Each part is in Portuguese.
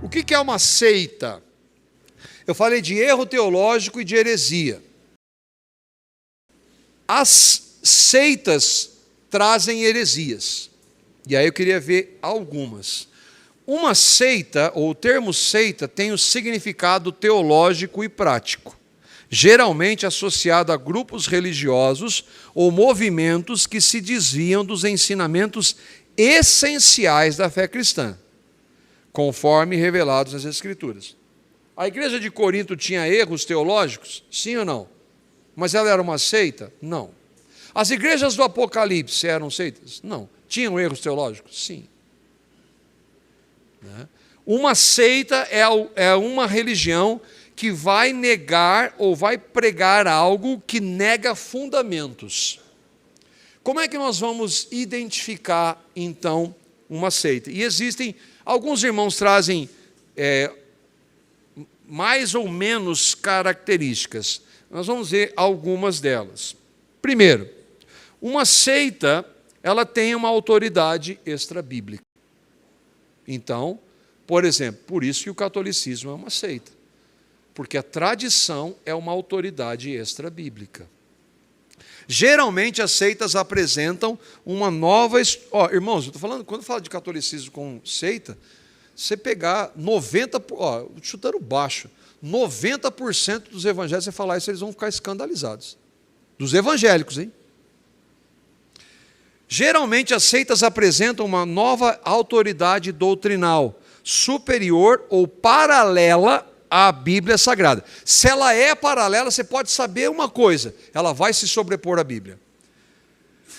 O que é uma seita? Eu falei de erro teológico e de heresia. As seitas trazem heresias. E aí eu queria ver algumas. Uma seita, ou o termo seita, tem o significado teológico e prático, geralmente associado a grupos religiosos ou movimentos que se desviam dos ensinamentos essenciais da fé cristã, conforme revelados nas Escrituras. A igreja de Corinto tinha erros teológicos? Sim ou não? Mas ela era uma seita? Não. As igrejas do Apocalipse eram seitas? Não. Tinham erros teológicos? Sim. Uma seita é uma religião que vai negar ou vai pregar algo que nega fundamentos. Como é que nós vamos identificar, então, uma seita? E existem, alguns irmãos trazem mais ou menos características. Nós vamos ver algumas delas. Primeiro, uma seita, ela tem uma autoridade extrabíblica. Então, por exemplo, por isso que o catolicismo é uma seita. Porque a tradição é uma autoridade extrabíblica. Geralmente as seitas apresentam uma nova... irmãos, eu estou falando, quando eu falo de catolicismo com seita, você pegar 90%, chutando baixo, 90% dos evangélicos, você falar isso, eles vão ficar escandalizados. Dos evangélicos, hein? Geralmente as seitas apresentam uma nova autoridade doutrinal, superior ou paralela à Bíblia Sagrada. Se ela é paralela, você pode saber uma coisa, ela vai se sobrepor à Bíblia.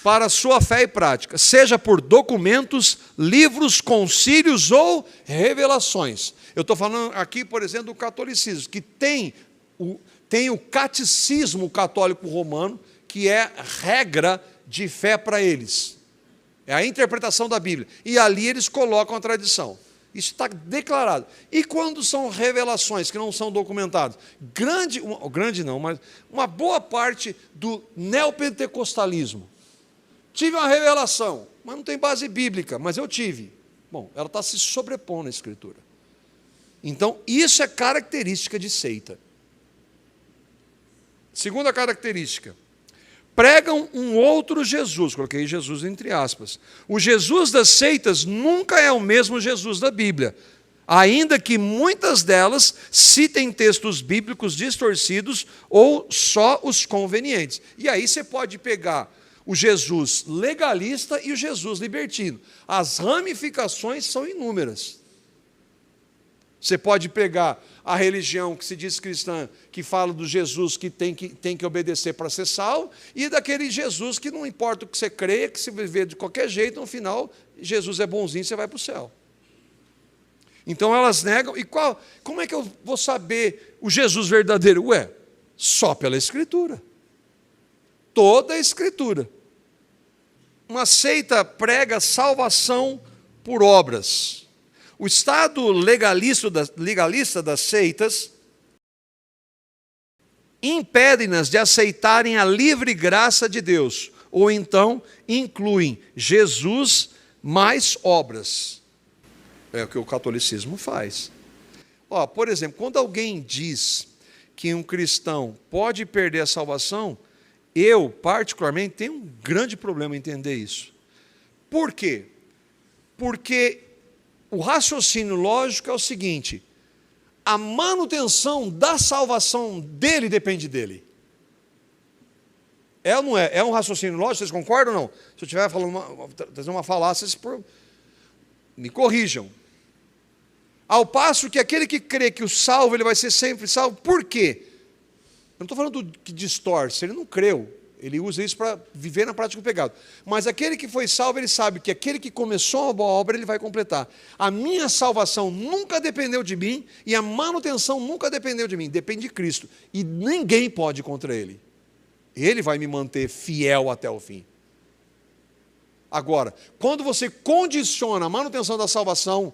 Para a sua fé e prática, seja por documentos, livros, concílios ou revelações. Eu estou falando aqui, por exemplo, do catolicismo, que tem o catecismo católico romano, que é regra de fé para eles. É a interpretação da Bíblia. E ali eles colocam a tradição. Isso está declarado. E quando são revelações que não são documentadas? Mas uma boa parte do neopentecostalismo. Tive uma revelação, mas não tem base bíblica, mas eu tive. Bom, ela está se sobrepondo à Escritura. Então, isso é característica de seita. Segunda característica. Pregam um outro Jesus, coloquei Jesus entre aspas. O Jesus das seitas nunca é o mesmo Jesus da Bíblia, ainda que muitas delas citem textos bíblicos distorcidos ou só os convenientes. E aí você pode pegar o Jesus legalista e o Jesus libertino. As ramificações são inúmeras. Você pode pegar a religião que se diz cristã, que fala do Jesus que tem que obedecer para ser salvo, e daquele Jesus que não importa o que você creia, que se viver de qualquer jeito, no final, Jesus é bonzinho, você vai para o céu. Então elas negam, e como é que eu vou saber o Jesus verdadeiro? Só pela Escritura. Toda a Escritura. Uma seita prega salvação por obras. O estado legalista das seitas impedem-nas de aceitarem a livre graça de Deus, ou então incluem Jesus mais obras. É o que o catolicismo faz. Por exemplo, quando alguém diz que um cristão pode perder a salvação, eu, particularmente, tenho um grande problema em entender isso. Por quê? Porque o raciocínio lógico é o seguinte: a manutenção da salvação dele depende dele. É ou não é? É um raciocínio lógico, vocês concordam ou não? Se eu estiver trazendo uma falácia, me corrijam. Ao passo que aquele que crê que o salvo, ele vai ser sempre salvo, por quê? Eu não estou falando do que distorce, ele não creu. Ele usa isso para viver na prática do pecado. Mas aquele que foi salvo, ele sabe que aquele que começou uma boa obra, ele vai completar. A minha salvação nunca dependeu de mim e a manutenção nunca dependeu de mim. Depende de Cristo. E ninguém pode ir contra Ele. Ele vai me manter fiel até o fim. Agora, quando você condiciona a manutenção da salvação,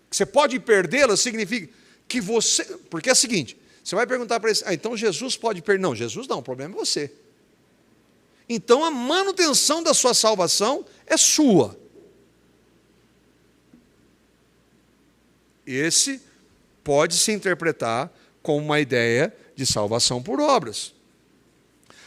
que você pode perdê-la, significa que você... Porque é o seguinte, você vai perguntar para ele, então Jesus pode perder? Não, Jesus não, o problema é você. Então a manutenção da sua salvação é sua. Esse pode se interpretar como uma ideia de salvação por obras.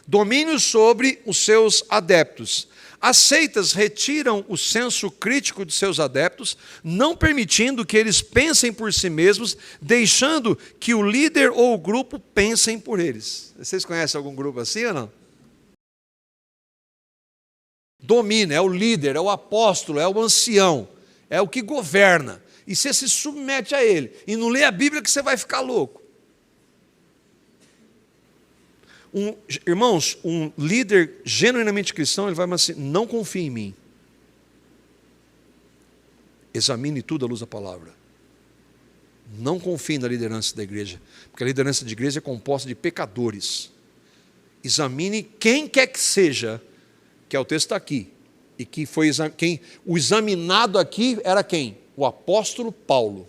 Domínio sobre os seus adeptos. As seitas retiram o senso crítico de seus adeptos, não permitindo que eles pensem por si mesmos, deixando que o líder ou o grupo pensem por eles. Vocês conhecem algum grupo assim ou não? Domina, é o líder, é o apóstolo, é o ancião, é o que governa. E você se submete a ele. E não lê a Bíblia que você vai ficar louco. Irmãos, um líder genuinamente cristão, ele vai falar assim, não confie em mim. Examine tudo à luz da palavra. Não confie na liderança da igreja, porque a liderança da igreja é composta de pecadores. Examine quem quer que seja, que é o texto está aqui, e que foi o examinado aqui era quem? O apóstolo Paulo.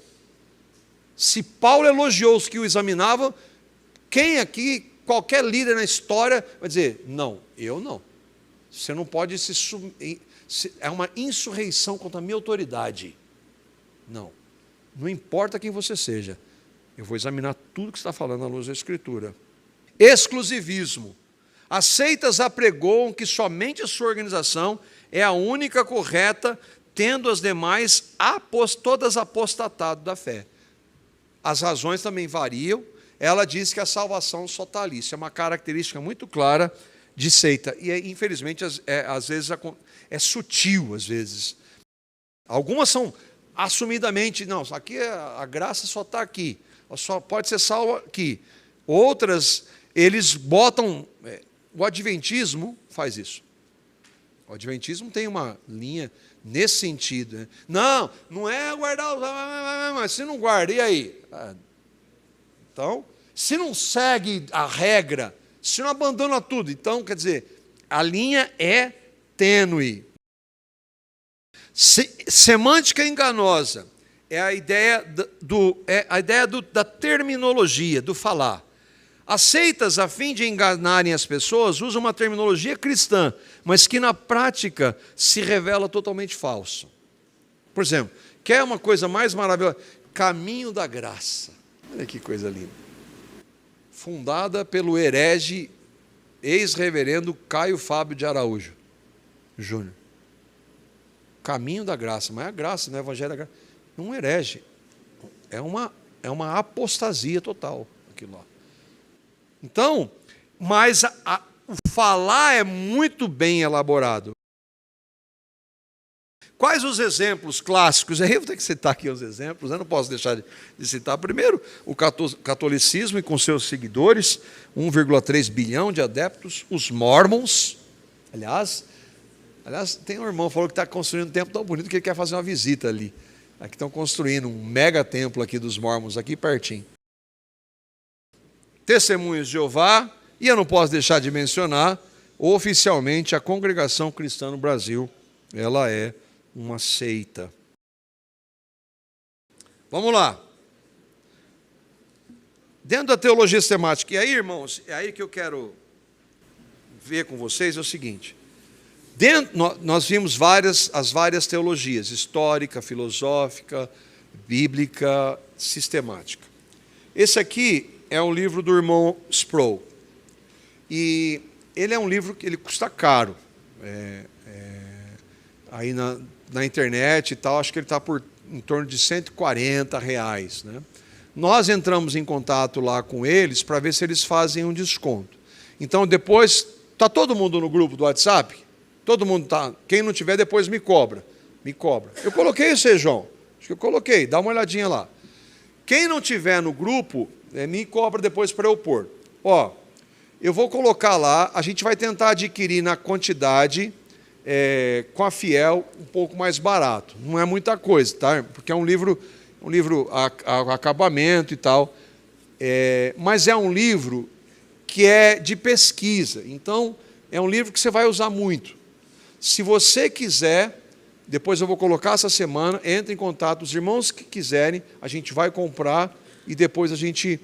Se Paulo elogiou os que o examinavam, quem aqui, qualquer líder na história, vai dizer, não, eu não. Você não pode é uma insurreição contra a minha autoridade. Não. Não importa quem você seja. Eu vou examinar tudo que você está falando à luz da Escritura. Exclusivismo. As seitas apregoam que somente a sua organização é a única correta, tendo as demais todas apostatado da fé. As razões também variam. Ela diz que a salvação só está ali. Isso é uma característica muito clara de seita. E, infelizmente, às vezes é sutil, às vezes. Algumas são assumidamente, não, aqui a graça só está aqui. Só pode ser salva aqui. Outras, eles botam... O adventismo faz isso. O adventismo tem uma linha nesse sentido. Né? Não é guardar, mas se não guarda, e aí? Então, se não segue a regra, se não abandona tudo, então, quer dizer, a linha é tênue. Semântica enganosa é a ideia da terminologia, do falar. As seitas, a fim de enganarem as pessoas, usam uma terminologia cristã, mas que na prática se revela totalmente falso. Por exemplo, quer uma coisa mais maravilhosa? Caminho da Graça. Olha que coisa linda. Fundada pelo herege ex-reverendo Caio Fábio de Araújo Júnior. Caminho da Graça, mas é a graça, não é o Evangelho da Graça. Não herege. É uma apostasia total aquilo lá. Então, mas o falar é muito bem elaborado. Quais os exemplos clássicos? Eu vou ter que citar aqui os exemplos, eu não posso deixar de citar. Primeiro, o catolicismo e com seus seguidores, 1,3 bilhão de adeptos, os mormons. Aliás, tem um irmão que falou que está construindo um templo tão bonito que ele quer fazer uma visita ali. Aqui estão construindo um mega templo aqui dos mormons, aqui pertinho. Testemunhos de Jeová, e eu não posso deixar de mencionar, oficialmente, a Congregação Cristã no Brasil, ela é uma seita. Vamos lá. Dentro da teologia sistemática, e aí, irmãos, é aí que eu quero ver com vocês, é o seguinte. Nós vimos as várias teologias, histórica, filosófica, bíblica, sistemática. Esse aqui é um livro do irmão Sproul. E ele é um livro que ele custa caro. Aí na internet e tal, acho que ele está em torno de R$140. Né? Nós entramos em contato lá com eles para ver se eles fazem um desconto. Então, depois, está todo mundo no grupo do WhatsApp? Todo mundo está. Quem não tiver, depois me cobra. Me cobra. Eu coloquei isso, João. Acho que eu coloquei. Dá uma olhadinha lá. Quem não tiver no grupo, me cobra depois para eu pôr. Ó, eu vou colocar lá, a gente vai tentar adquirir na quantidade, com a Fiel, um pouco mais barato. Não é muita coisa, tá? Porque é um livro a acabamento e tal. Mas é um livro que é de pesquisa. Então, é um livro que você vai usar muito. Se você quiser, depois eu vou colocar essa semana, entre em contato, os irmãos que quiserem, a gente vai comprar e depois a gente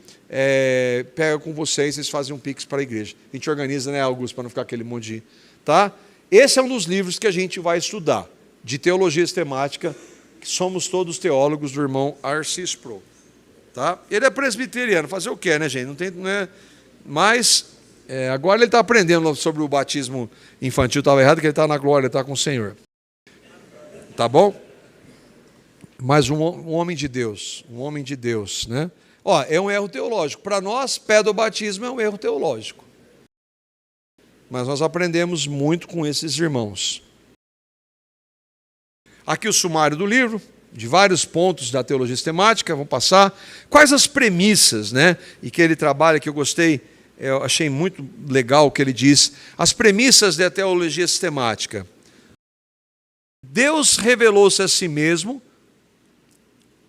pega com vocês, vocês fazem um pix para a igreja. A gente organiza, né, Augusto, para não ficar aquele monte de... Tá? Esse é um dos livros que a gente vai estudar, de teologia sistemática, que somos todos teólogos do irmão R.C. Sproul. Tá? Ele é presbiteriano, fazer o quê, né, gente? Não tem, né? Mas agora ele está aprendendo sobre o batismo infantil, estava errado, que ele está na glória, ele está com o Senhor. Tá bom? Mas um homem de Deus, né? Ó, é um erro teológico. Para nós, pedobatismo é um erro teológico. Mas nós aprendemos muito com esses irmãos. Aqui o sumário do livro, de vários pontos da teologia sistemática, vamos passar. Quais as premissas, né? E que ele trabalha, que eu gostei, eu achei muito legal o que ele diz. As premissas da teologia sistemática. Deus revelou-se a si mesmo,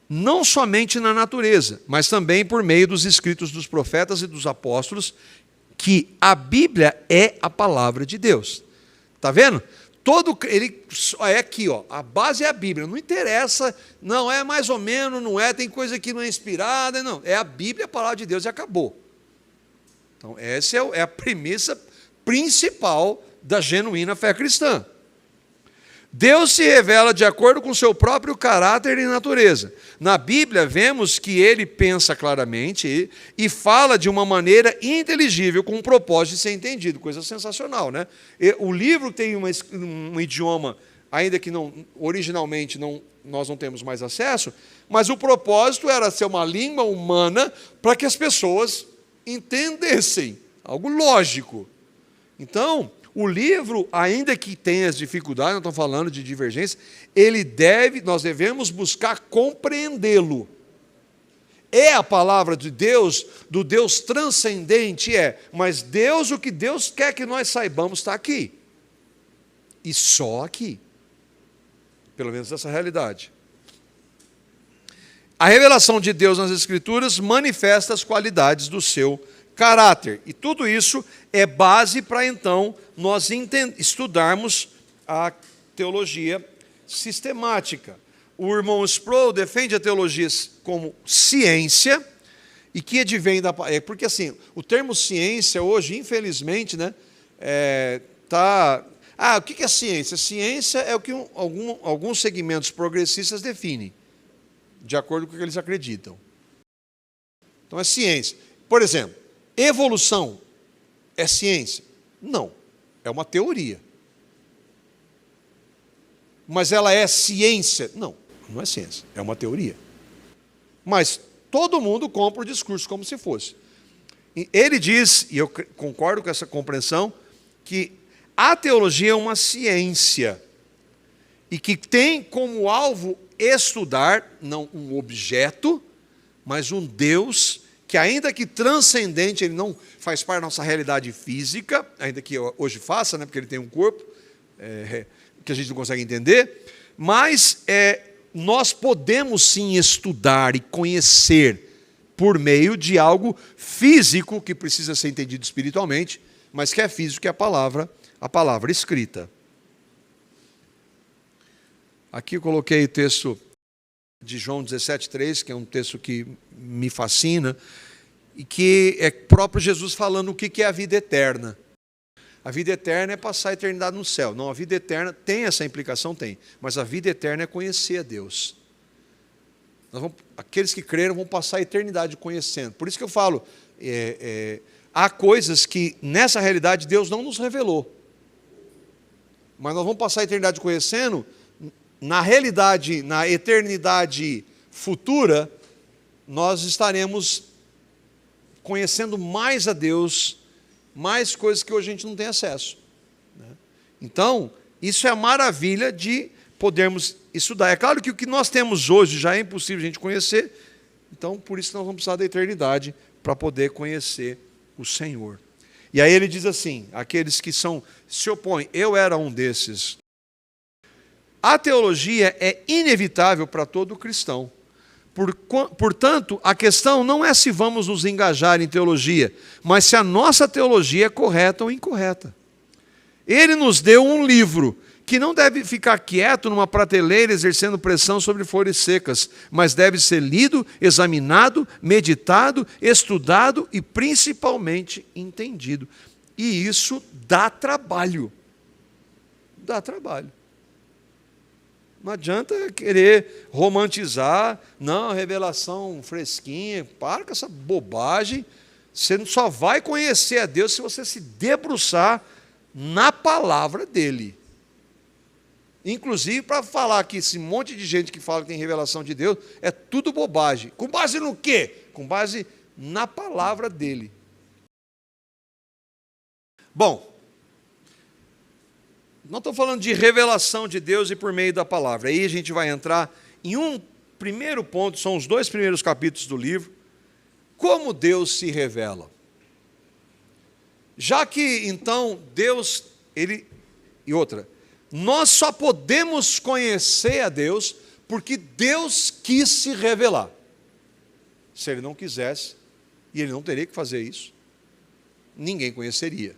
não somente na natureza, mas também por meio dos escritos dos profetas e dos apóstolos, que a Bíblia é a palavra de Deus. Está vendo? Ele é aqui, ó, a base é a Bíblia, não interessa, não é mais ou menos, não é, tem coisa que não é inspirada, não, é a Bíblia, a palavra de Deus e acabou. Então, essa é a premissa principal da genuína fé cristã. Deus se revela de acordo com seu próprio caráter e natureza. Na Bíblia, vemos que ele pensa claramente e fala de uma maneira inteligível, com um propósito de ser entendido. Coisa sensacional, né? O livro tem um idioma, ainda que originalmente nós não temos mais acesso, mas o propósito era ser uma língua humana para que as pessoas entendessem. Algo lógico. Então, o livro, ainda que tenha as dificuldades, não estou falando de divergência, nós devemos buscar compreendê-lo. É a palavra de Deus, do Deus transcendente, mas Deus, o que Deus quer que nós saibamos está aqui. E só aqui. Pelo menos essa realidade. A revelação de Deus nas Escrituras manifesta as qualidades do seu caráter. E tudo isso é base para, então, nós estudarmos a teologia sistemática. O irmão Sproul defende a teologia como ciência, e que advém da... Porque, assim, o termo ciência hoje, infelizmente, né, o que é ciência? Ciência é o que alguns segmentos progressistas definem, de acordo com o que eles acreditam. Então, é ciência. Por exemplo, evolução é ciência? Não, é uma teoria. Mas ela é ciência? Não, não é ciência, é uma teoria. Mas todo mundo compra o discurso como se fosse. Ele diz, e eu concordo com essa compreensão, que a teologia é uma ciência e que tem como alvo estudar, não um objeto, mas um Deus que, ainda que transcendente, ele não faz parte da nossa realidade física, ainda que hoje faça, né, porque ele tem um corpo, que a gente não consegue entender, mas nós podemos sim estudar e conhecer por meio de algo físico que precisa ser entendido espiritualmente, mas que é físico, que é a palavra escrita. Aqui eu coloquei o texto de João 17,3, que é um texto que me fascina, e que é próprio Jesus falando o que é a vida eterna. A vida eterna é passar a eternidade no céu. Não, a vida eterna tem essa implicação, tem, mas a vida eterna é conhecer a Deus. Aqueles que creram vão passar a eternidade conhecendo. Por isso que eu falo, há coisas que nessa realidade Deus não nos revelou, mas nós vamos passar a eternidade conhecendo. Na realidade, na eternidade futura, nós estaremos conhecendo mais a Deus, mais coisas que hoje a gente não tem acesso. Então, isso é a maravilha de podermos estudar. É claro que o que nós temos hoje já é impossível a gente conhecer, então por isso nós vamos precisar da eternidade para poder conhecer o Senhor. E aí ele diz assim, aqueles que se opõem, eu era um desses. A teologia é inevitável para todo cristão. Portanto, a questão não é se vamos nos engajar em teologia, mas se a nossa teologia é correta ou incorreta. Ele nos deu um livro que não deve ficar quieto numa prateleira exercendo pressão sobre folhas secas, mas deve ser lido, examinado, meditado, estudado e principalmente entendido. E isso dá trabalho. Dá trabalho. Não adianta querer romantizar, não, revelação fresquinha, para com essa bobagem. Você só vai conhecer a Deus se você se debruçar na palavra dele. Inclusive, para falar que esse monte de gente que fala que tem revelação de Deus, é tudo bobagem. Com base no quê? Com base na palavra dele. Bom, não estou falando de revelação de Deus e por meio da palavra. Aí a gente vai entrar em um primeiro ponto, são os 2 primeiros capítulos do livro, como Deus se revela. Já que, então, Deus, e outra, nós só podemos conhecer a Deus porque Deus quis se revelar. Se Ele não quisesse, e Ele não teria que fazer isso, ninguém conheceria.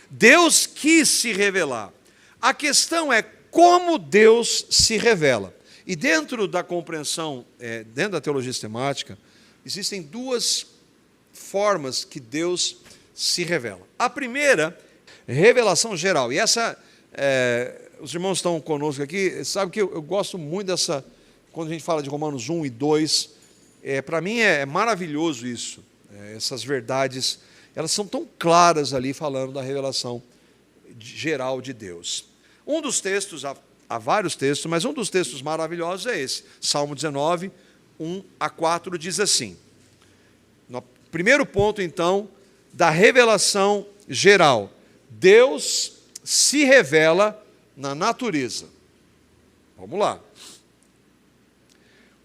Deus quis se revelar. A questão é como Deus se revela. E dentro da compreensão, dentro da teologia sistemática, existem 2 formas que Deus se revela. A primeira, revelação geral. E essa, os irmãos estão conosco aqui, sabe que eu gosto muito dessa, quando a gente fala de Romanos 1 e 2, para mim é maravilhoso isso, essas verdades, elas são tão claras ali, falando da revelação geral de Deus. Um dos textos, há vários textos, mas um dos textos maravilhosos é esse, Salmo 19, 1 a 4, diz assim, no primeiro ponto, então, da revelação geral, Deus se revela na natureza. Vamos lá.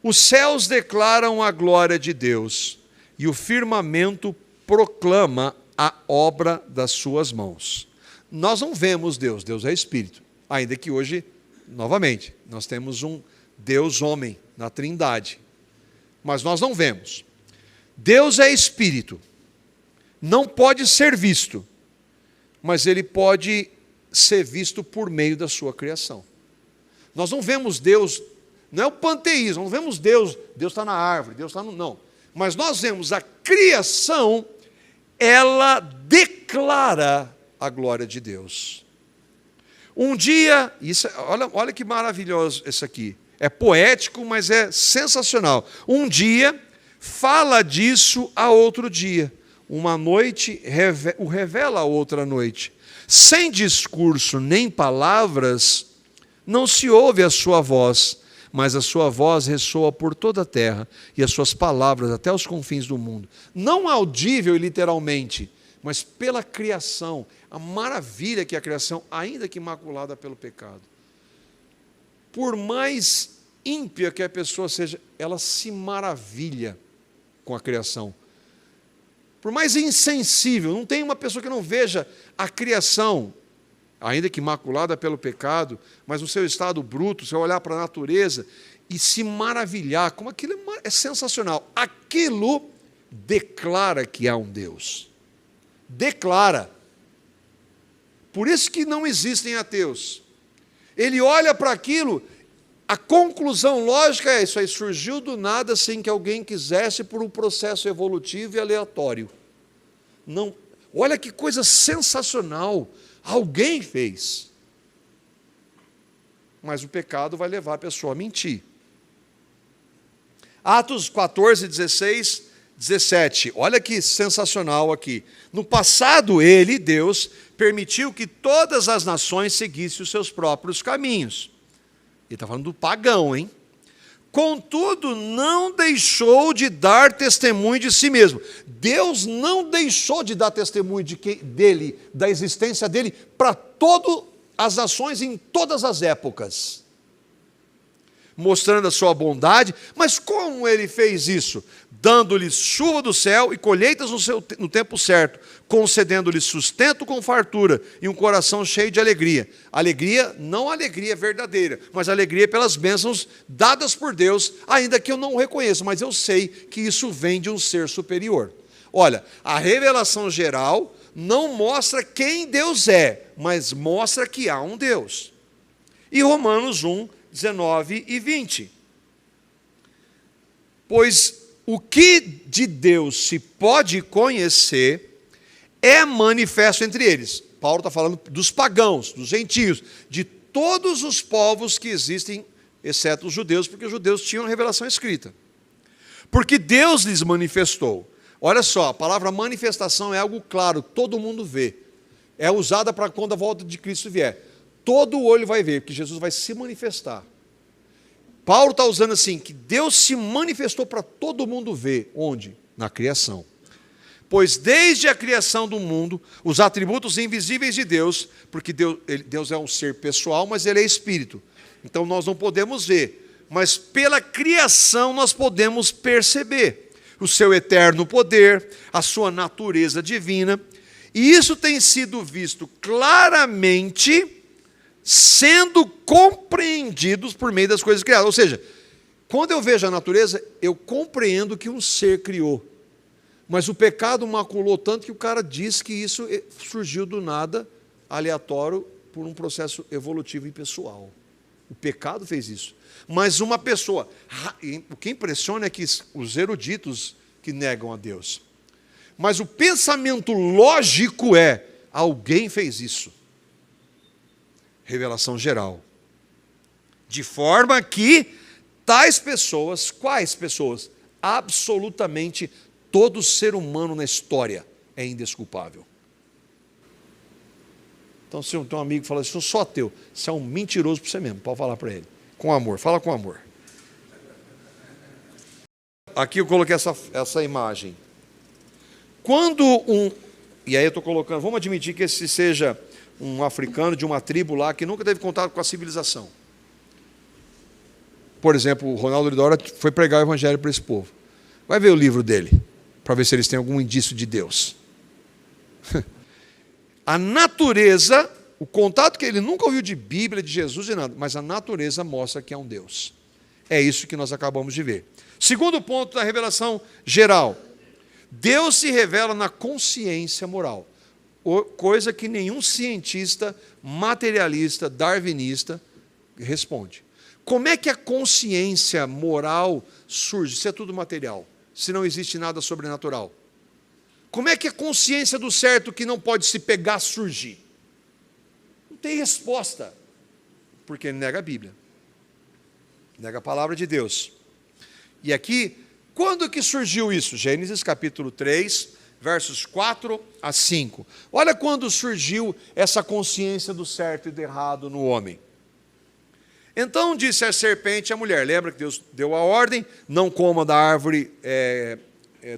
Os céus declaram a glória de Deus, e o firmamento proclama a obra das suas mãos. Nós não vemos Deus, Deus é Espírito, ainda que hoje, novamente, nós temos um Deus homem na Trindade, mas nós não vemos. Deus é Espírito, não pode ser visto, mas Ele pode ser visto por meio da sua criação. Nós não vemos Deus, não é o panteísmo, não vemos Deus está na árvore, Deus está no... Não, mas nós vemos a criação, ela declara a glória de Deus. Um dia, olha que maravilhoso isso aqui, é poético, mas é sensacional. Um dia, fala disso a outro dia, uma noite o revela a outra noite. Sem discurso nem palavras, não se ouve a sua voz, mas a sua voz ressoa por toda a terra, e as suas palavras até os confins do mundo. Não audível literalmente, mas pela criação, a maravilha que é a criação, ainda que maculada pelo pecado. Por mais ímpia que a pessoa seja, ela se maravilha com a criação. Por mais insensível, não tem uma pessoa que não veja a criação, ainda que maculada pelo pecado, mas no seu estado bruto, você olhar para a natureza e se maravilhar, como aquilo é sensacional. Aquilo declara que há um Deus. Declara. Por isso que não existem ateus. Ele olha para aquilo, a conclusão lógica é: isso aí surgiu do nada sem que alguém quisesse, por um processo evolutivo e aleatório. Não, olha que coisa sensacional. Alguém fez. Mas o pecado vai levar a pessoa a mentir. Atos 14, 16, 17. Olha que sensacional aqui. No passado, Ele, Deus, permitiu que todas as nações seguissem os seus próprios caminhos. Ele está falando do pagão, hein? Contudo, não deixou de dar testemunho de si mesmo. Deus não deixou de dar testemunho dele, da existência dele, para todas as nações em todas as épocas, mostrando a sua bondade. Mas como ele fez isso? Dando-lhes chuva do céu e colheitas no tempo certo, concedendo-lhes sustento com fartura e um coração cheio de alegria. Alegria, não alegria verdadeira, mas alegria pelas bênçãos dadas por Deus, ainda que eu não o reconheça, mas eu sei que isso vem de um ser superior. Olha, a revelação geral não mostra quem Deus é, mas mostra que há um Deus. E Romanos 1, 19 e 20. Pois o que de Deus se pode conhecer é manifesto entre eles. Paulo está falando dos pagãos, dos gentios, de todos os povos que existem, exceto os judeus, porque os judeus tinham a revelação escrita. Porque Deus lhes manifestou. Olha só, a palavra manifestação é algo claro, todo mundo vê. É usada para quando a volta de Cristo vier. Todo olho vai ver, porque Jesus vai se manifestar. Paulo está usando assim, que Deus se manifestou para todo mundo ver. Onde? Na criação. Pois desde a criação do mundo, os atributos invisíveis de Deus, porque Deus é um ser pessoal, mas Ele é espírito. Então nós não podemos ver, mas pela criação nós podemos perceber o seu eterno poder, a sua natureza divina, e isso tem sido visto claramente, sendo compreendidos por meio das coisas criadas. Ou seja, quando eu vejo a natureza, eu compreendo que um ser criou. Mas o pecado maculou tanto que o cara diz que isso surgiu do nada, aleatório, por um processo evolutivo e pessoal. O pecado fez isso. Mas uma pessoa... O que impressiona é que os eruditos que negam a Deus. Mas o pensamento lógico é, alguém fez isso. Revelação geral. De forma que tais pessoas, quais pessoas? Absolutamente todo ser humano na história é indesculpável. Então, se um amigo fala assim, eu sou ateu, você é um mentiroso para você mesmo, pode falar para ele. Com amor, fala com amor. Aqui eu coloquei essa imagem. Quando e aí eu estou colocando, vamos admitir que esse seja um africano de uma tribo lá que nunca teve contato com a civilização. Por exemplo, o Ronaldo Lidora foi pregar o evangelho para esse povo. Vai ver o livro dele, para ver se eles têm algum indício de Deus. A natureza, o contato que ele nunca ouviu de Bíblia, de Jesus e nada, mas a natureza mostra que é um Deus. É isso que nós acabamos de ver. Segundo ponto da revelação geral. Deus se revela na consciência moral, coisa que nenhum cientista, materialista, darwinista responde. Como é que a consciência moral surge? Se é tudo material, se não existe nada sobrenatural. Como é que a consciência do certo que não pode se pegar surgir? Não tem resposta, porque ele nega a Bíblia, nega a palavra de Deus. E aqui, quando que surgiu isso? Gênesis capítulo 3, versos 4 a 5. Olha quando surgiu essa consciência do certo e do errado no homem. Então disse a serpente à mulher, lembra que Deus deu a ordem, não coma da árvore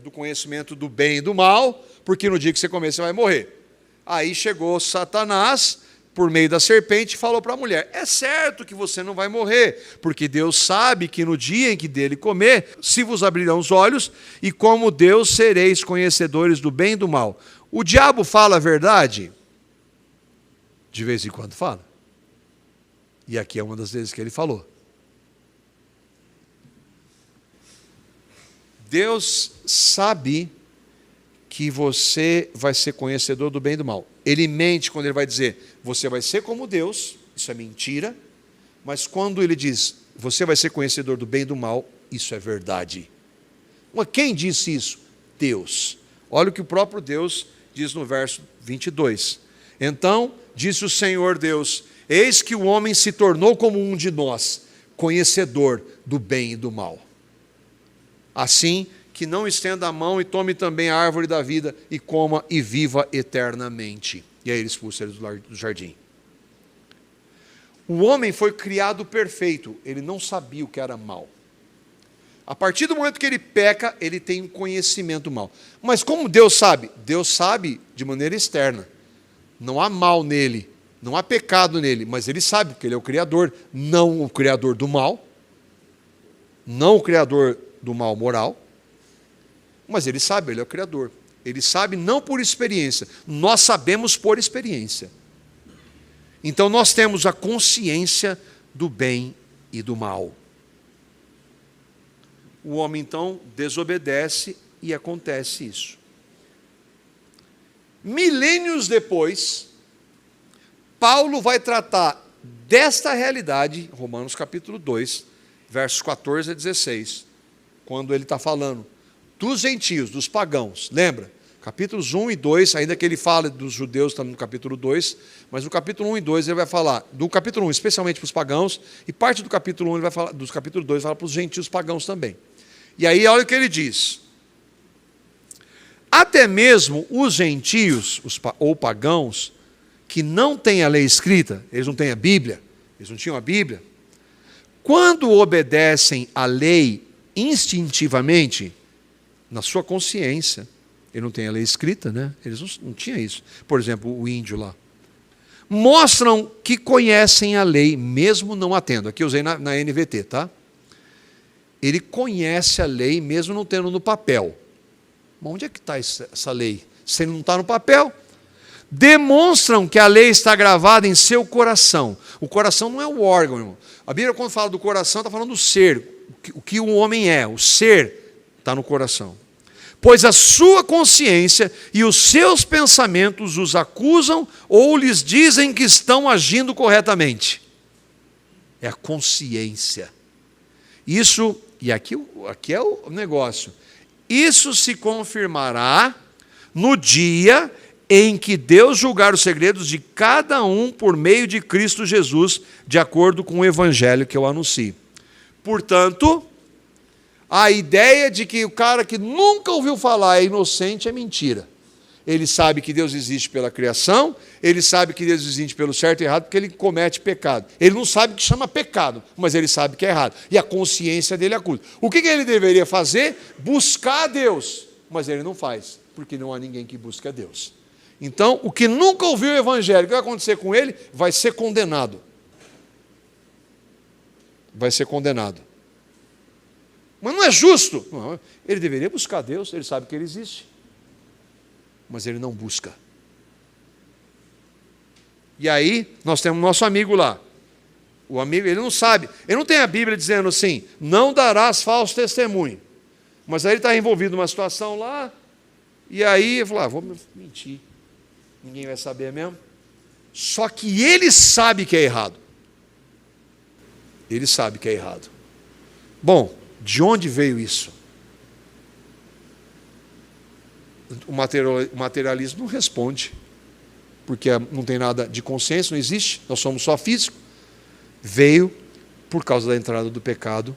do conhecimento do bem e do mal, porque no dia que você comer você vai morrer. Aí chegou Satanás, por meio da serpente, e falou para a mulher, é certo que você não vai morrer, porque Deus sabe que no dia em que dele comer, se vos abrirão os olhos, e como Deus sereis conhecedores do bem e do mal. O diabo fala a verdade? De vez em quando fala. E aqui é uma das vezes que ele falou. Deus sabe que você vai ser conhecedor do bem e do mal. Ele mente quando ele vai dizer, você vai ser como Deus, isso é mentira, mas quando ele diz, você vai ser conhecedor do bem e do mal, isso é verdade. Mas quem disse isso? Deus. Olha o que o próprio Deus diz no verso 22. Então, disse o Senhor Deus, eis que o homem se tornou como um de nós, conhecedor do bem e do mal. Assim que não estenda a mão e tome também a árvore da vida e coma e viva eternamente. E aí ele expulsa ele do jardim. O homem foi criado perfeito, ele não sabia o que era mal. A partir do momento que ele peca, ele tem um conhecimento mal. Mas como Deus sabe? Deus sabe de maneira externa. Não há mal nele, não há pecado nele, mas ele sabe, porque ele é o Criador, não o Criador do mal, não o Criador do mal moral, mas ele sabe, ele é o Criador. Ele sabe não por experiência, nós sabemos por experiência. Então nós temos a consciência do bem e do mal. O homem então desobedece e acontece isso. Milênios depois, Paulo vai tratar desta realidade, Romanos capítulo 2, versos 14 a 16, quando ele está falando dos gentios, dos pagãos. Lembra? Capítulos 1 e 2, ainda que ele fale dos judeus também no capítulo 2, mas no capítulo 1 e 2 ele vai falar, do capítulo 1 especialmente para os pagãos, e parte do capítulo 1 ele vai falar, dos capítulos 2 fala para os gentios pagãos também. E aí olha o que ele diz. Até mesmo os gentios, ou pagãos, que não têm a lei escrita, eles não têm a Bíblia, eles não tinham a Bíblia, quando obedecem à lei instintivamente, na sua consciência, ele não tem a lei escrita, né? Eles não tinham isso. Por exemplo, o índio lá. Mostram que conhecem a lei, mesmo não a tendo. Aqui eu usei na NVT, tá? Ele conhece a lei, mesmo não tendo no papel. Mas onde é que está essa lei? Se ele não está no papel, demonstram que a lei está gravada em seu coração. O coração não é o órgão, irmão. A Bíblia, quando fala do coração, está falando do ser. O que o homem é. O ser está no coração. Pois a sua consciência e os seus pensamentos os acusam ou lhes dizem que estão agindo corretamente. É a consciência. Isso, e aqui é o negócio, isso se confirmará no dia em que Deus julgar os segredos de cada um por meio de Cristo Jesus, de acordo com o evangelho que eu anuncio. Portanto, a ideia de que o cara que nunca ouviu falar é inocente é mentira. Ele sabe que Deus existe pela criação, ele sabe que Deus existe pelo certo e errado, porque ele comete pecado. Ele não sabe que chama pecado, mas ele sabe que é errado. E a consciência dele acusa. O que ele deveria fazer? Buscar a Deus. Mas ele não faz, porque não há ninguém que busque a Deus. Então, o que nunca ouviu o evangelho, o que vai acontecer com ele? Vai ser condenado. Vai ser condenado. Mas não é justo. Não, ele deveria buscar a Deus, ele sabe que ele existe. Mas ele não busca. E aí, nós temos nosso amigo lá. O amigo, ele não sabe. Ele não tem a Bíblia dizendo assim, não darás falso testemunho. Mas aí ele está envolvido numa situação lá, e aí ele falou, vou mentir. Ninguém vai saber mesmo. Só que ele sabe que é errado. Ele sabe que é errado. Bom, de onde veio isso? O materialismo não responde, porque não tem nada de consciência, não existe, nós somos só físico. Veio por causa da entrada do pecado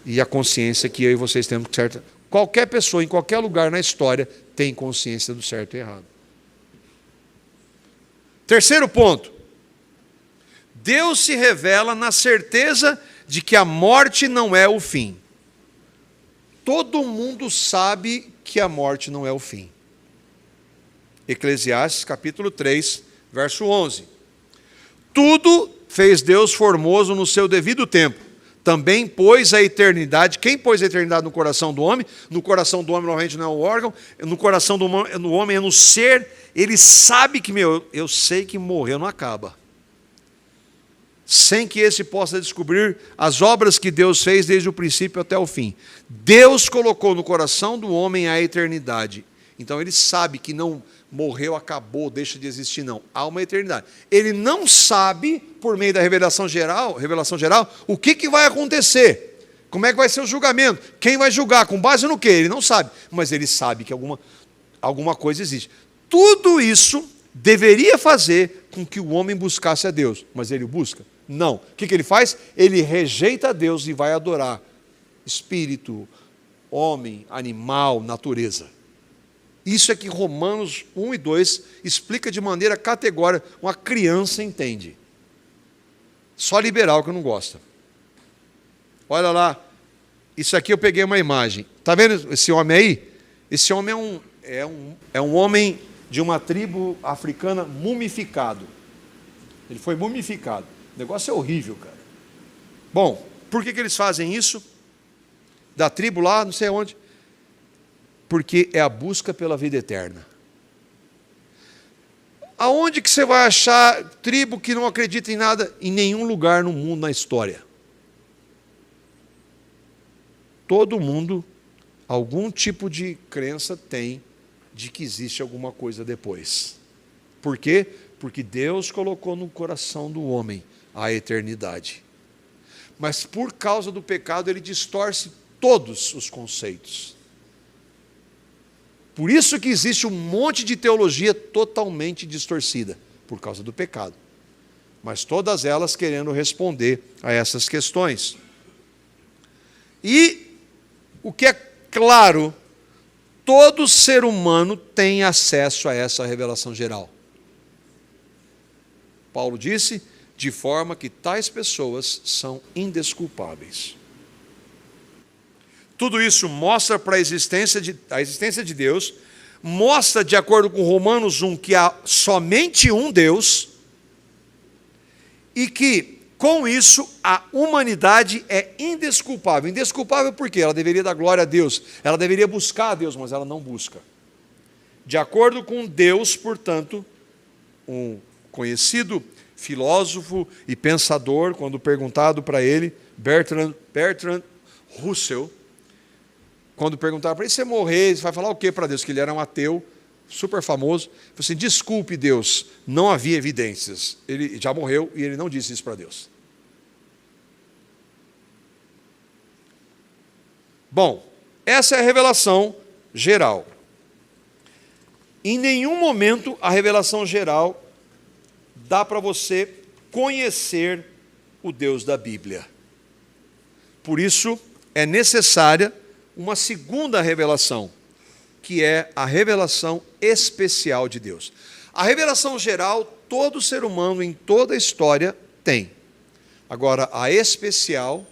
e a consciência que eu e vocês temos certa. Qualquer pessoa, em qualquer lugar na história, tem consciência do certo e errado. Terceiro ponto. Deus se revela na certeza de que a morte não é o fim. Todo mundo sabe que a morte não é o fim. Eclesiastes capítulo 3, verso 11. Tudo fez Deus formoso no seu devido tempo. Também pôs a eternidade. Quem pôs a eternidade no coração do homem? No coração do homem normalmente não é o órgão. No coração do homem é no ser. Ele sabe que, eu sei que morrer não acaba. Sem que esse possa descobrir as obras que Deus fez desde o princípio até o fim. Deus colocou no coração do homem a eternidade. Então ele sabe que não morreu, acabou, deixa de existir, não. Há uma eternidade. Ele não sabe, por meio da revelação geral, o que vai acontecer. Como é que vai ser o julgamento? Quem vai julgar? Com base no quê? Ele não sabe. Mas ele sabe que alguma coisa existe. Tudo isso deveria fazer com que o homem buscasse a Deus. Mas ele busca? Não. O que ele faz? Ele rejeita a Deus e vai adorar espírito, homem, animal, natureza. Isso é que Romanos 1 e 2 explica de maneira categórica. Uma criança entende. Só liberal que não gosta. Olha lá. Isso aqui eu peguei uma imagem. Está vendo esse homem aí? Esse homem é um homem de uma tribo africana mumificado. Ele foi mumificado. O negócio é horrível, cara. Bom, por que eles fazem isso? Da tribo lá, não sei onde. Porque é a busca pela vida eterna. Aonde que você vai achar tribo que não acredita em nada? Em nenhum lugar no mundo, na história. Todo mundo, algum tipo de crença tem de que existe alguma coisa depois. Por quê? Porque Deus colocou no coração do homem a eternidade. Mas por causa do pecado, ele distorce todos os conceitos. Por isso que existe um monte de teologia totalmente distorcida, por causa do pecado. Mas todas elas querendo responder a essas questões. E o que é claro, todo ser humano tem acesso a essa revelação geral. Paulo disse, de forma que tais pessoas são indesculpáveis. Tudo isso mostra para a existência de Deus, mostra, de acordo com Romanos 1, que há somente um Deus, e que, com isso, a humanidade é indesculpável. Indesculpável por quê? Ela deveria dar glória a Deus, ela deveria buscar a Deus, mas ela não busca. De acordo com Deus, portanto, um conhecido filósofo e pensador, quando perguntado para ele, Bertrand Russell, quando perguntaram para ele, você morrer, você vai falar o que para Deus? Que ele era um ateu, super famoso. Ele falou assim, desculpe Deus, não havia evidências. Ele já morreu e ele não disse isso para Deus. Bom, essa é a revelação geral. Em nenhum momento a revelação geral dá para você conhecer o Deus da Bíblia. Por isso é necessária uma segunda revelação, que é a revelação especial de Deus. A revelação geral, todo ser humano em toda a história tem. Agora, a especial,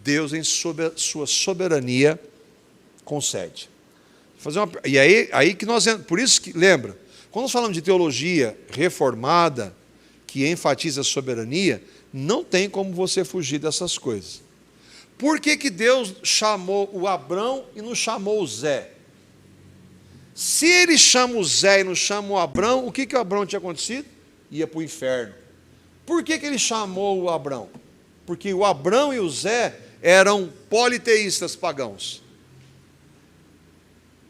Deus em sua soberania concede. E aí que nós... Por isso que, lembra, quando nós falamos de teologia reformada, que enfatiza a soberania, não tem como você fugir dessas coisas. Por que Deus chamou o Abrão e não chamou o Zé? Se ele chama o Zé e não chama o Abrão, o que o Abrão tinha acontecido? Ia para o inferno. Por que ele chamou o Abrão? Porque o Abrão e o Zé eram politeístas pagãos.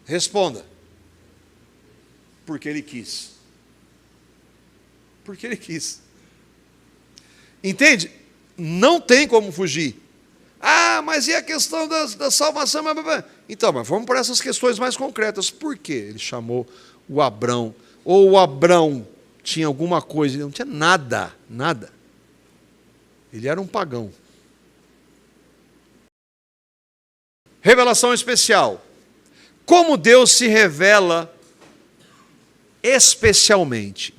Responda. Porque ele quis. Porque ele quis. Entende? Não tem como fugir. Ah, mas e a questão da salvação? Então, mas vamos para essas questões mais concretas. Por que ele chamou o Abrão? Ou o Abrão tinha alguma coisa? Ele não tinha nada, nada. Ele era um pagão. Revelação especial. Como Deus se revela especialmente.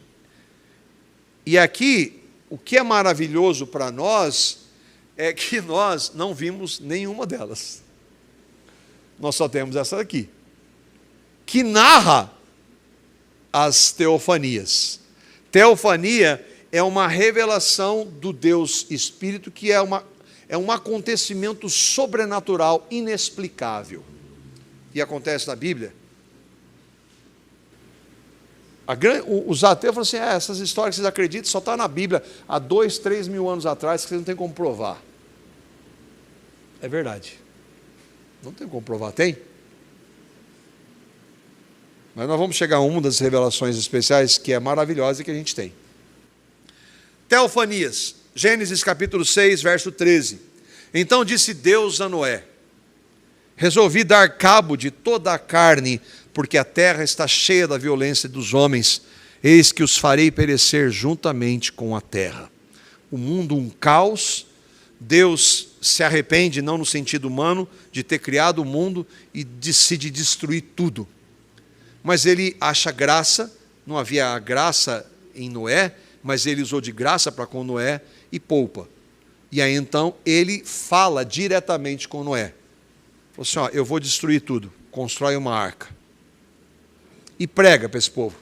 E aqui, o que é maravilhoso para nós é que nós não vimos nenhuma delas. Nós só temos essa aqui, que narra as teofanias. Teofania é uma revelação do Deus Espírito, que é um acontecimento sobrenatural, inexplicável. E acontece na Bíblia. Os ateus falam assim, essas histórias que vocês acreditam só está na Bíblia há 2, 3 mil anos atrás, que vocês não tem como provar. É verdade. Não tem como provar, tem? Mas nós vamos chegar a uma das revelações especiais que é maravilhosa e que a gente tem. Teofanias, Gênesis capítulo 6, verso 13. Então disse Deus a Noé, resolvi dar cabo de toda a carne, porque a terra está cheia da violência dos homens, eis que os farei perecer juntamente com a terra. O mundo um caos, Deus se arrepende, não no sentido humano, de ter criado o mundo e decide destruir tudo. Mas ele acha graça, não havia graça em Noé, mas ele usou de graça para com Noé e poupa. E aí então ele fala diretamente com Noé. Falou assim, ó, eu vou destruir tudo, constrói uma arca. E prega para esse povo.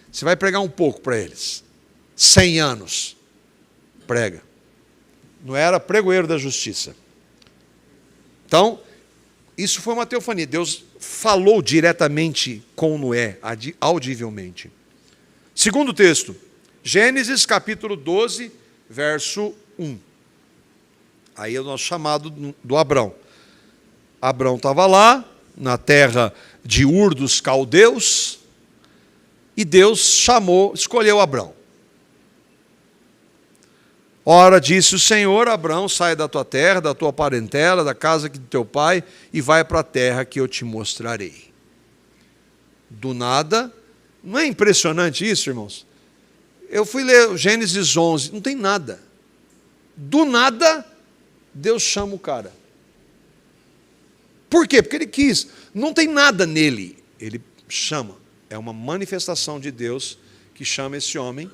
Você vai pregar um pouco para eles. 100 anos. Prega. Não era pregoeiro da justiça. Então, isso foi uma teofania. Deus falou diretamente com Noé, audivelmente. Segundo texto, Gênesis capítulo 12, verso 1. Aí é o nosso chamado do Abrão. Abrão estava lá, na terra de Ur dos caldeus, e Deus escolheu Abrão. Ora, disse o Senhor, Abrão, sai da tua terra, da tua parentela, da casa do teu pai, e vai para a terra que eu te mostrarei. Do nada. Não é impressionante isso, irmãos? Eu fui ler Gênesis 11, não tem nada. Do nada, Deus chama o cara. Por quê? Porque ele quis. Não tem nada nele. Ele chama. É uma manifestação de Deus que chama esse homem,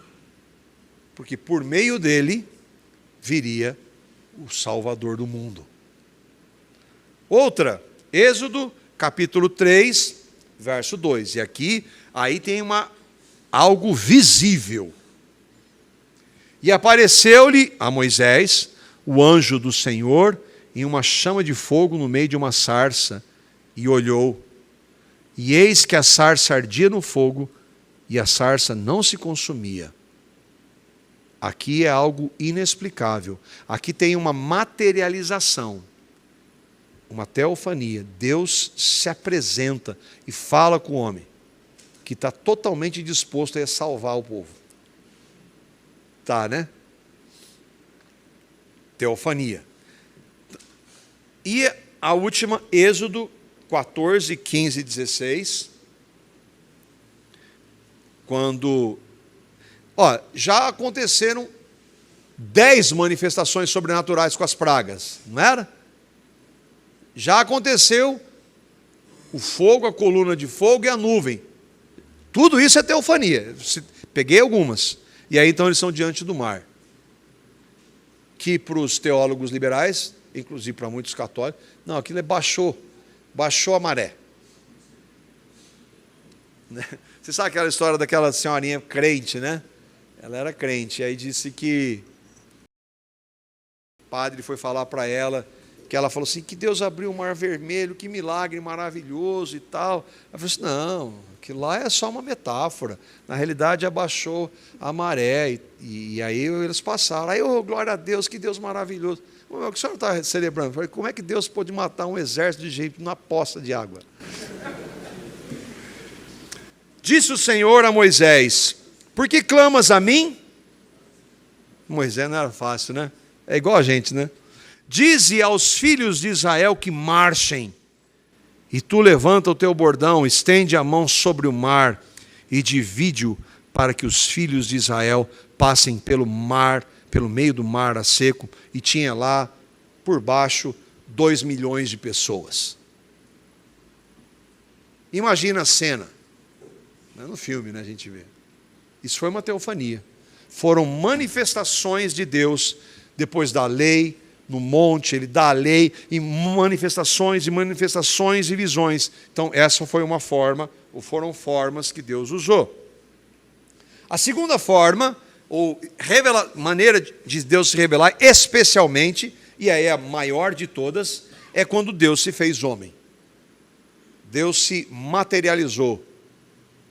porque por meio dele viria o Salvador do mundo. Outra, Êxodo, capítulo 3, verso 2. E aqui, aí tem algo visível. E apareceu-lhe a Moisés o anjo do Senhor em uma chama de fogo no meio de uma sarça, e olhou. E eis que a sarça ardia no fogo, e a sarça não se consumia. Aqui é algo inexplicável. Aqui tem uma materialização, uma teofania. Deus se apresenta e fala com o homem, que está totalmente disposto a salvar o povo. Tá, né? Teofania. E a última, Êxodo 14, 15 e 16. Quando... já aconteceram 10 manifestações sobrenaturais com as pragas, não era? Já aconteceu o fogo, a coluna de fogo e a nuvem. Tudo isso é teofania. Peguei algumas. E aí então eles são diante do mar. Que para os teólogos liberais, inclusive para muitos católicos, não, aquilo baixou a maré. Você sabe aquela história daquela senhorinha crente, né? Ela era crente, e aí disse que o padre foi falar para ela, que ela falou assim, que Deus abriu o mar vermelho, que milagre maravilhoso e tal. Ela falou assim, não, aquilo lá é só uma metáfora. Na realidade, abaixou a maré, e aí eles passaram. Aí, glória a Deus, que Deus maravilhoso. O que o senhor está celebrando? Eu falei, como é que Deus pôde matar um exército de gente numa poça de água? Disse o Senhor a Moisés, por que clamas a mim? Moisés não era fácil, né? É igual a gente, né? Dize aos filhos de Israel que marchem, e tu levanta o teu bordão, estende a mão sobre o mar, e divide-o para que os filhos de Israel passem pelo mar, pelo meio do mar a seco, e tinha lá, por baixo, 2 milhões de pessoas. Imagina a cena. No filme, né, a gente vê. Isso foi uma teofania. Foram manifestações de Deus, depois da lei, no monte, ele dá a lei, e manifestações e visões. Então, essa foi uma forma, ou foram formas que Deus usou. A segunda forma, ou maneira de Deus se revelar, especialmente, e aí é a maior de todas, é quando Deus se fez homem. Deus se materializou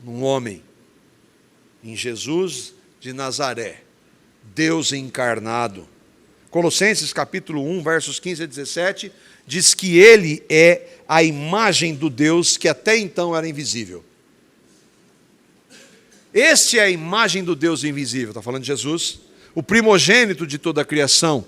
num homem, em Jesus de Nazaré, Deus encarnado. Colossenses capítulo 1, versos 15 a 17, diz que ele é a imagem do Deus que até então era invisível. Este é a imagem do Deus invisível, está falando de Jesus, o primogênito de toda a criação,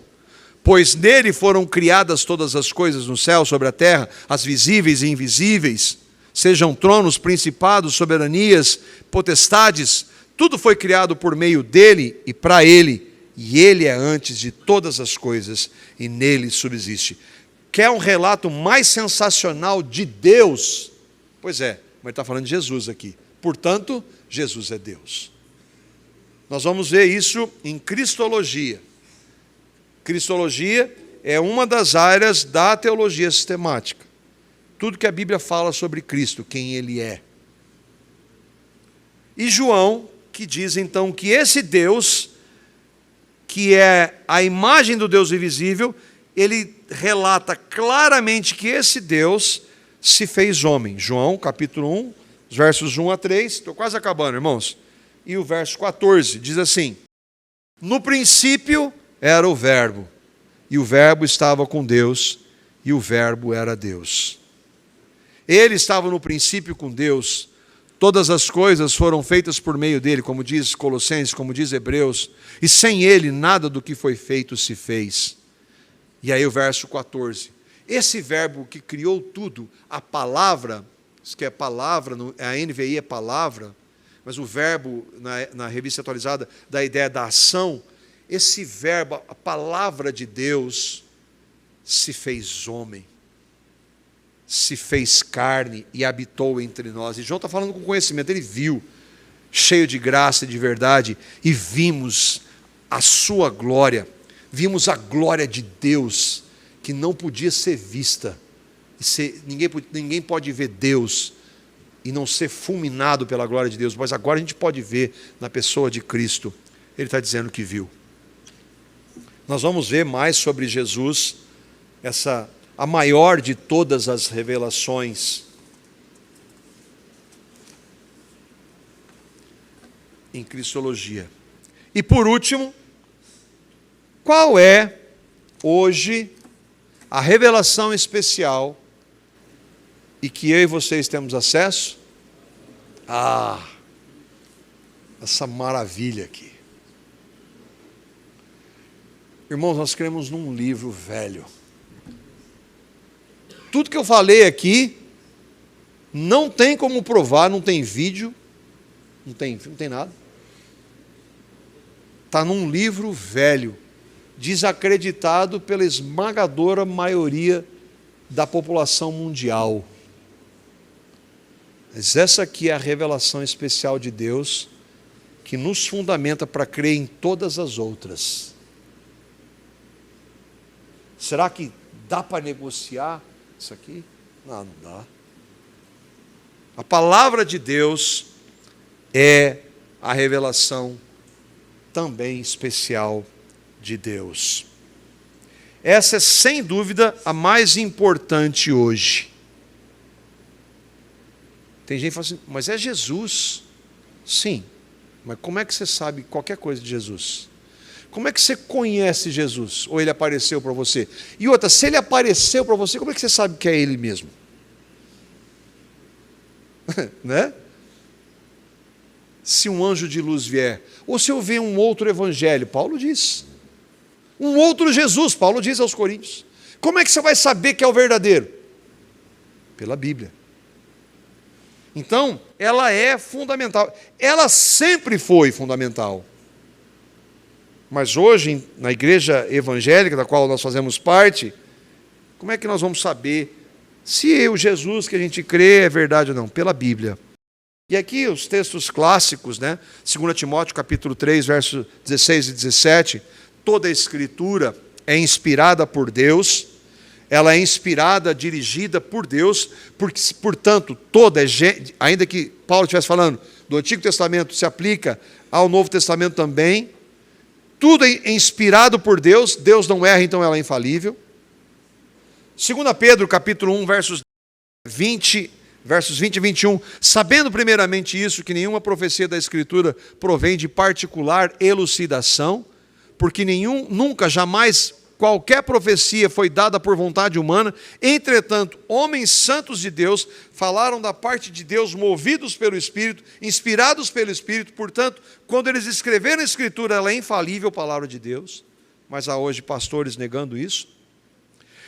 pois nele foram criadas todas as coisas no céu, sobre a terra, as visíveis e invisíveis, sejam tronos, principados, soberanias, potestades, tudo foi criado por meio dele e para ele, e ele é antes de todas as coisas, e nele subsiste. Quer um relato mais sensacional de Deus? Pois é, mas ele está falando de Jesus aqui. Portanto, Jesus é Deus. Nós vamos ver isso em Cristologia. Cristologia é uma das áreas da teologia sistemática. Tudo que a Bíblia fala sobre Cristo, quem Ele é. E João, que diz então que esse Deus, que é a imagem do Deus invisível, ele relata claramente que esse Deus se fez homem. João, capítulo 1, os versos 1 a 3, estou quase acabando, irmãos. E o verso 14 diz assim, no princípio era o Verbo, e o Verbo estava com Deus, e o Verbo era Deus. Ele estava no princípio com Deus, todas as coisas foram feitas por meio dele, como diz Colossenses, como diz Hebreus, e sem ele nada do que foi feito se fez. E aí o verso 14, esse verbo que criou tudo, a palavra, Isso que é palavra, a NVI é palavra, mas o verbo, na revista atualizada, dá a ideia da ação. Esse verbo, a palavra de Deus, se fez homem, se fez carne e habitou entre nós. E João está falando com conhecimento, ele viu, cheio de graça e de verdade, e vimos a sua glória, vimos a glória de Deus, que não podia ser vista. Ninguém pode ver Deus e não ser fulminado pela glória de Deus, mas agora a gente pode ver na pessoa de Cristo. Ele está dizendo que viu. Nós vamos ver mais sobre Jesus, a maior de todas as revelações em Cristologia. E por último, qual é hoje a revelação especial e que eu e vocês temos acesso? Essa maravilha aqui. Irmãos, nós cremos num livro velho. Tudo que eu falei aqui, não tem como provar, não tem vídeo, não tem nada. Está num livro velho, desacreditado pela esmagadora maioria da população mundial. Mas essa aqui é a revelação especial de Deus, que nos fundamenta para crer em todas as outras. Será que dá para negociar isso aqui? Não dá. A palavra de Deus é a revelação também especial de Deus. Essa é, sem dúvida, a mais importante hoje. Tem gente que fala assim, mas é Jesus. Sim, mas como é que você sabe qualquer coisa de Jesus? Como é que você conhece Jesus? Ou ele apareceu para você? E outra, se ele apareceu para você, como é que você sabe que é ele mesmo? Né? Se um anjo de luz vier, ou se eu ver um outro evangelho, Paulo diz. Um outro Jesus, Paulo diz aos Coríntios. Como é que você vai saber que é o verdadeiro? Pela Bíblia. Então, ela é fundamental. Ela sempre foi fundamental. Mas hoje, na igreja evangélica, da qual nós fazemos parte, como é que nós vamos saber se o Jesus que a gente crê é verdade ou não? Pela Bíblia. E aqui os textos clássicos, né? 2 Timóteo capítulo 3, versos 16 e 17, toda a Escritura é inspirada por Deus, ela é inspirada, dirigida por Deus, porque, portanto, ainda que Paulo estivesse falando do Antigo Testamento, se aplica ao Novo Testamento também, tudo é inspirado por Deus, Deus não erra, então ela é infalível. 2 Pedro capítulo 1, versos 20 e 21, sabendo primeiramente isso, que nenhuma profecia da Escritura provém de particular elucidação, porque nunca, jamais, qualquer profecia foi dada por vontade humana, entretanto, homens santos de Deus falaram da parte de Deus, movidos pelo Espírito, inspirados pelo Espírito, portanto, quando eles escreveram a Escritura, ela é infalível, palavra de Deus, mas há hoje pastores negando isso.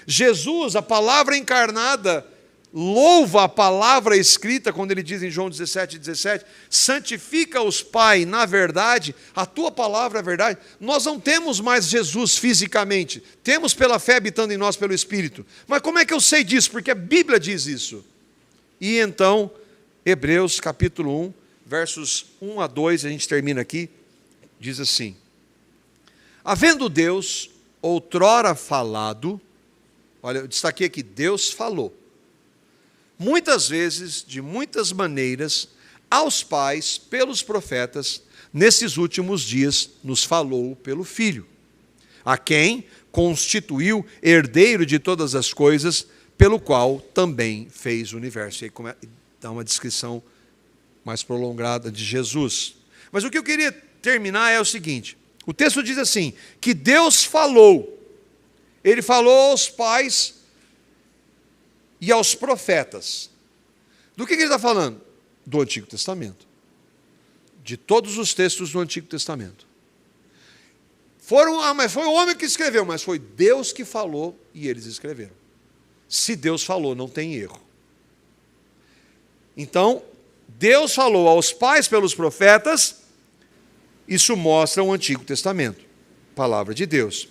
Jesus, a palavra encarnada, louva a palavra escrita, quando ele diz em João 17:17, santifica-os, Pai, na verdade, a tua palavra é verdade. Nós não temos mais Jesus fisicamente, temos pela fé habitando em nós pelo Espírito. Mas como é que eu sei disso? Porque a Bíblia diz isso. E então, Hebreus capítulo 1, versos 1 a 2, a gente termina aqui, diz assim: havendo Deus outrora falado, olha, eu destaquei aqui, Deus falou, muitas vezes, de muitas maneiras, aos pais, pelos profetas, nesses últimos dias, nos falou pelo Filho, a quem constituiu herdeiro de todas as coisas, pelo qual também fez o universo. E aí dá uma descrição mais prolongada de Jesus. Mas o que eu queria terminar é o seguinte, o texto diz assim, que Deus falou, ele falou aos pais e aos profetas. Do que ele está falando? Do Antigo Testamento. De todos os textos do Antigo Testamento. Mas foi o homem que escreveu, mas foi Deus que falou e eles escreveram. Se Deus falou, não tem erro. Então, Deus falou aos pais pelos profetas, isso mostra o Antigo Testamento, palavra de Deus.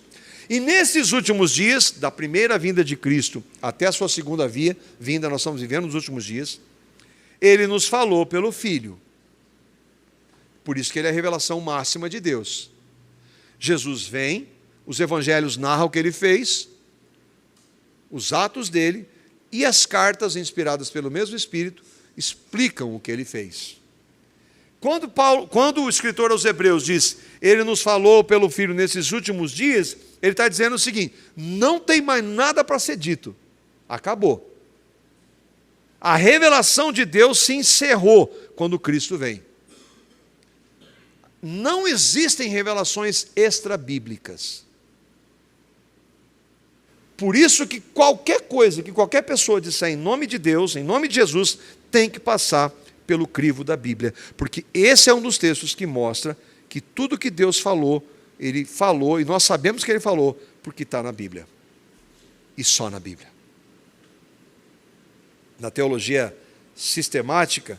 E nesses últimos dias, da primeira vinda de Cristo até a sua segunda vinda, nós estamos vivendo nos últimos dias, ele nos falou pelo Filho. Por isso que ele é a revelação máxima de Deus. Jesus vem, os evangelhos narram o que ele fez, os atos dele, e as cartas inspiradas pelo mesmo Espírito explicam o que ele fez. Quando o escritor aos Hebreus diz, ele nos falou pelo Filho nesses últimos dias, ele está dizendo o seguinte, não tem mais nada para ser dito, acabou. A revelação de Deus se encerrou quando Cristo vem. Não existem revelações extra-bíblicas. Por isso que qualquer coisa que qualquer pessoa disser em nome de Deus, em nome de Jesus, tem que passar pelo crivo da Bíblia. Porque esse é um dos textos que mostra que tudo que Deus falou, ele falou, e nós sabemos que ele falou, porque está na Bíblia. E só na Bíblia. Na teologia sistemática,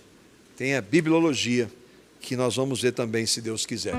tem a bibliologia, que nós vamos ver também, se Deus quiser.